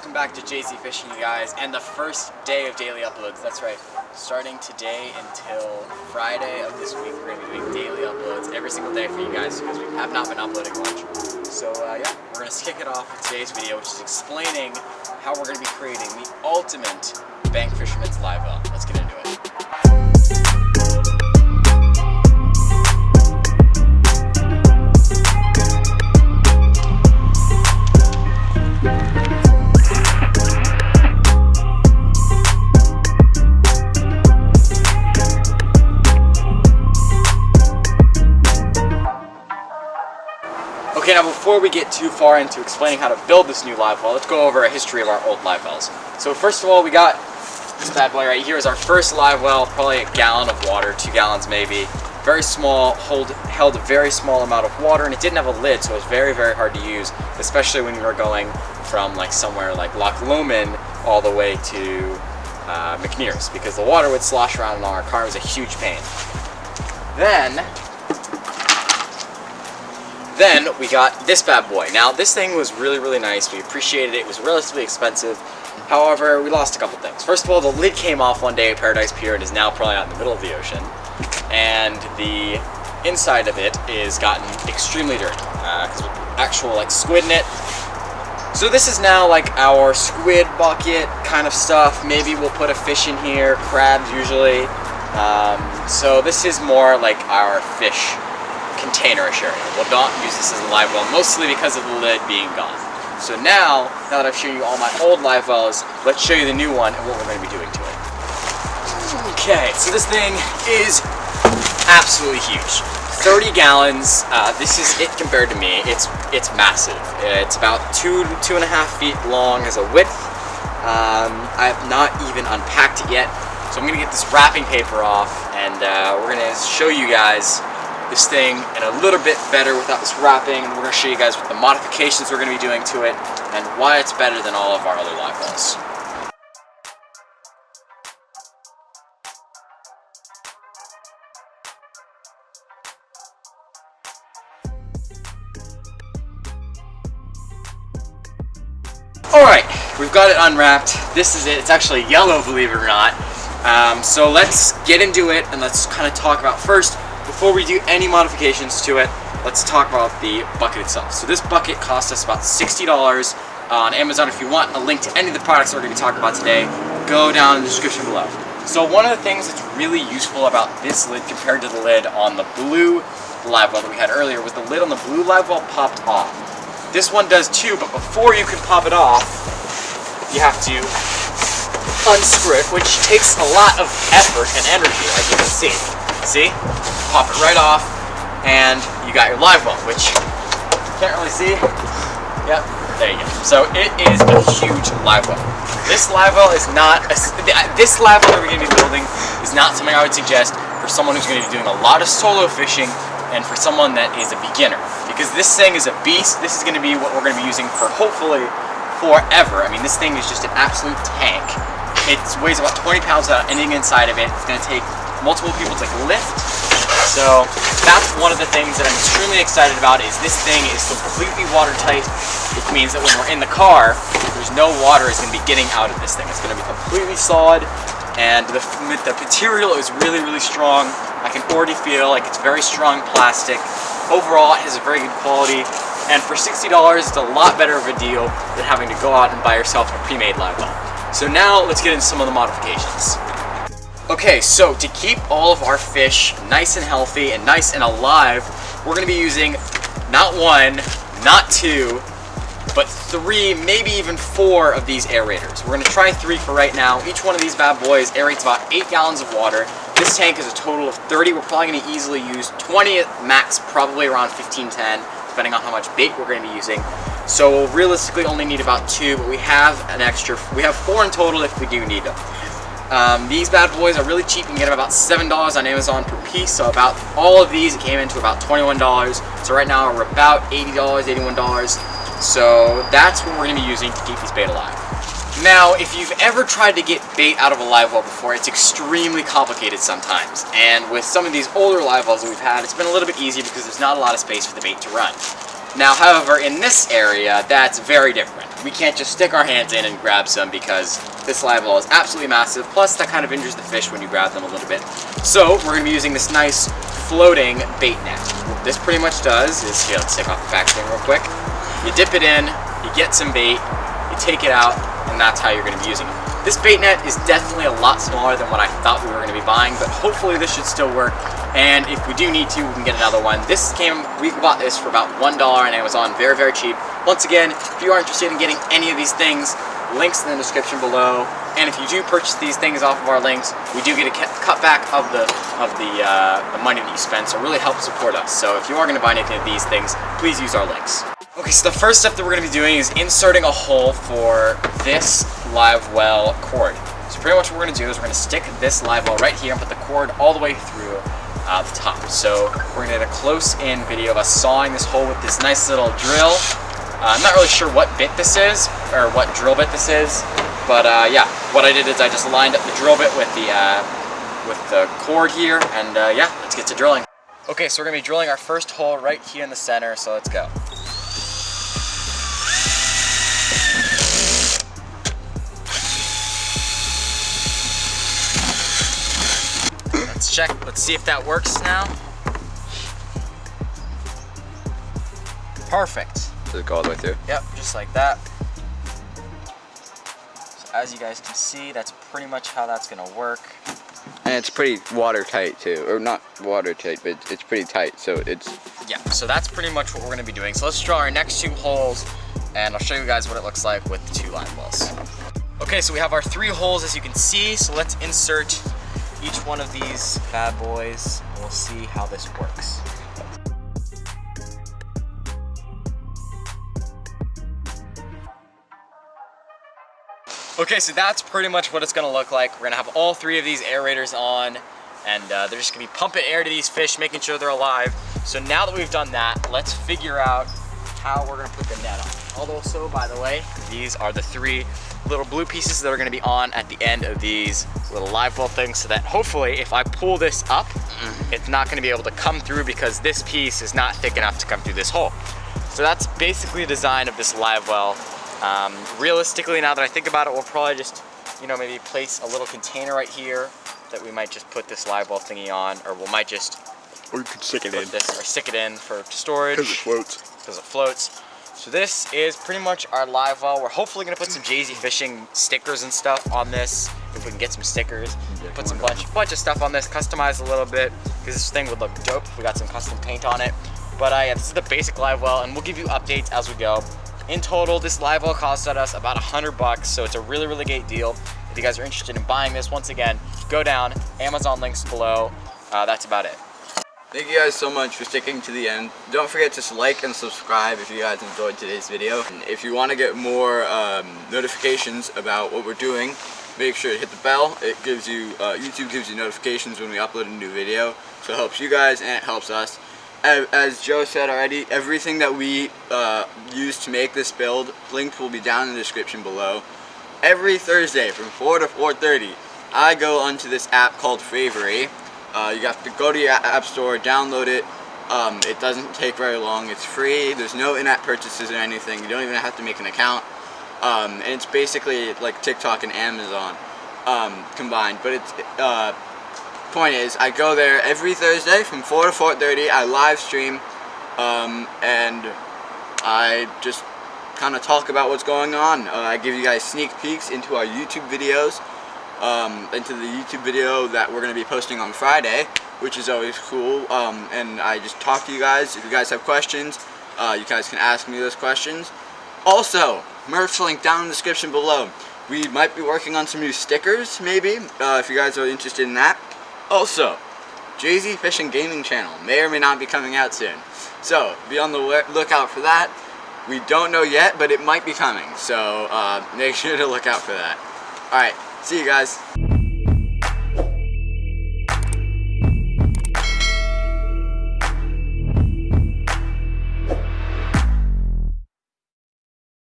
welcome back to JZFishing, you guys, and the first day of daily uploads. That's right, starting today until Friday of this week, we're going to be doing daily uploads every single day for you guys because we have not been uploading much. So yeah, we're going to kick it off with today's video, which is explaining how we're going to be creating the ultimate bank fisherman's live well. Let's get into it. Okay, now before we get too far into explaining how to build this new live well, let's go over a history of our old live wells. So first of all, we got this bad boy right here is our first live well, probably a gallon of water, 2 gallons maybe. Very small, held a very small amount of water, and it didn't have a lid, so it was very, very hard to use, especially when you were going from like somewhere like Loch Lomond all the way to McNear's, because the water would slosh around in our car. It was a huge pain. Then we got this bad boy. Now this thing was really, really nice. We appreciated it. It was relatively expensive. However, we lost a couple things. First of all, the lid came off one day at Paradise Pier and is now probably out in the middle of the ocean. And the inside of it is gotten extremely dirty because with actual like squid in it. So this is now like our squid bucket kind of stuff. Maybe we'll put a fish in here, crabs usually. So this is more like our fish containerish area. We'll not use this as a live well, mostly because of the lid being gone. So now that I've shown you all my old live wells, let's show you the new one and what we're going to be doing to it. Okay, so this thing is absolutely huge. 30 gallons. This is it compared to me. It's massive. It's about 2.5 feet long as a width. I have not even unpacked it yet, so I'm going to get this wrapping paper off, and we're going to show you guys this thing in a little bit better without this wrapping, and we're going to show you guys what the modifications we're going to be doing to it and why it's better than all of our other live wells. Alright, we've got it unwrapped. This is it. It's actually yellow, believe it or not. So let's get into it and let's kind of talk about first, before we do any modifications to it, let's talk about the bucket itself. So this bucket cost us about $60 on Amazon. If you want a link to any of the products that we're going to be talking about today, go down in the description below. So one of the things that's really useful about this lid compared to the lid on the blue live well that we had earlier was the lid on the blue live well popped off. This one does too, but before you can pop it off, you have to unscrew it, which takes a lot of effort and energy, as you can see. See? Pop it right off, and you got your live well, which you can't really see. Yep, there you go. So it is a huge live well. This live well is not this live well that we're going to be building is not something I would suggest for someone who's going to be doing a lot of solo fishing and for someone that is a beginner, because this thing is a beast. This is going to be what we're going to be using for hopefully forever. I mean, this thing is just an absolute tank. It weighs about 20 pounds without anything inside of it. It's going to take multiple people to lift. So that's one of the things that I'm extremely excited about, is this thing is completely watertight, which means that when we're in the car, there's no water is going to be getting out of this thing. It's going to be completely solid, and the material is really, really strong. I can already feel like it's very strong plastic. Overall, it has a very good quality, and for $60, it's a lot better of a deal than having to go out and buy yourself a pre-made live well. So now let's get into some of the modifications. Okay, so to keep all of our fish nice and healthy and nice and alive, we're going to be using not 1, not 2, but 3, maybe even 4 of these aerators. We're going to try 3 for right now. Each one of these bad boys aerates about 8 gallons of water. This tank is a total of 30. We're probably going to easily use 20 at max, probably around 15, 10, depending on how much bait we're going to be using. So we'll realistically only need about 2, but we have 4 in total if we do need them. These bad boys are really cheap. You can get them about $7 on Amazon per piece. So about all of these, it came into about $21. So right now we're about $80, $81. So that's what we're going to be using to keep these bait alive. Now, if you've ever tried to get bait out of a live well before, it's extremely complicated sometimes. And with some of these older live wells that we've had, it's been a little bit easier because there's not a lot of space for the bait to run. Now, however, in this area, that's very different. we can't just stick our hands in and grab some because this live well is absolutely massive. Plus, that kind of injures the fish when you grab them a little bit. So we're going to be using this nice floating bait net. What this pretty much does is, here, let's take off the packaging real quick. You dip it in, you get some bait, you take it out, and that's how you're going to be using it. This bait net is definitely a lot smaller than what I thought we were going to be buying, but hopefully this should still work. And if we do need to, we can get another one. We bought this for about $1 on Amazon, very, very cheap. Once again, if you are interested in getting any of these things, links in the description below. And if you do purchase these things off of our links, we do get a cutback of the money that you spend, so it really helps support us. So if you are going to buy anything of these things, please use our links. Okay, so the first step that we're going to be doing is inserting a hole for this live well cord. So pretty much what we're going to do is we're going to stick this live well right here and put the cord all the way through the top. So we're going to get a close-in video of us sawing this hole with this nice little drill. I'm not really sure what bit this is, or what drill bit this is, but yeah, what I did is I just lined up the drill bit with the cord here, and yeah, let's get to drilling. Okay, so we're going to be drilling our first hole right here in the center, so let's go. Let's check, let's see if that works now. Perfect. Does it go all the way through? Yep, just like that. So as you guys can see, that's pretty much how that's gonna work. And it's pretty watertight too, or not watertight, but it's pretty tight, so it's... Yeah, so that's pretty much what we're gonna be doing. So let's draw our next 2 holes, and I'll show you guys what it looks like with the 2 live wells. Okay, so we have our 3 holes as you can see, so let's insert each one of these bad boys, and we'll see how this works. Okay, so that's pretty much what it's gonna look like. We're gonna have all 3 of these aerators on, and they're just gonna be pumping air to these fish, making sure they're alive. So now that we've done that, let's figure out how we're gonna put the net on. Also, by the way, these are the 3 little blue pieces that are gonna be on at the end of these little live well things, so that hopefully if I pull this up, it's not gonna be able to come through because this piece is not thick enough to come through this hole. So that's basically the design of this live well. Realistically, now that I think about it, we'll probably just, you know, maybe place a little container right here that we might just put this live well thingy on, or we might just you could stick it in. Stick it in for storage. Because it floats. Because it floats. So this is pretty much our live well. We're hopefully gonna put some JZFishing stickers and stuff on this. If we can get some stickers, put some bunch of stuff on this, customize a little bit, because this thing would look dope if we got some custom paint on it. But yeah, this is the basic live well, and we'll give you updates as we go. In total, this live well costed us about $100, so it's a really, really great deal. If you guys are interested in buying this, once again, go down, Amazon links below. That's about it. Thank you guys so much for sticking to the end. Don't forget to like and subscribe if you guys enjoyed today's video. And if you want to get more notifications about what we're doing, make sure to hit the bell. It gives you, YouTube gives you notifications when we upload a new video. So it helps you guys and it helps us. As Joe said already, everything that we used to make this build, linked will be down in the description below. Every Thursday from 4 to 4:30, I go onto this app called Favery. You have to go to your app store, download it. It doesn't take very long. It's free. There's no in-app purchases or anything. You don't even have to make an account. And it's basically like TikTok and Amazon combined. But it's point is, I go there every Thursday from 4 to 4:30. I live stream, and I just kind of talk about what's going on. I give you guys sneak peeks into our YouTube videos. Into the YouTube video that we're going to be posting on Friday, which is always cool, and I just talk to you guys. If you guys have questions, you guys can ask me those questions. Also, merch link down in the description below. We might be working on some new stickers, maybe, if you guys are interested in that. Also, JZFishing gaming channel may or may not be coming out soon, so be on the lookout for that. We don't know yet, but it might be coming, so make sure to look out for that. Alright, see you guys.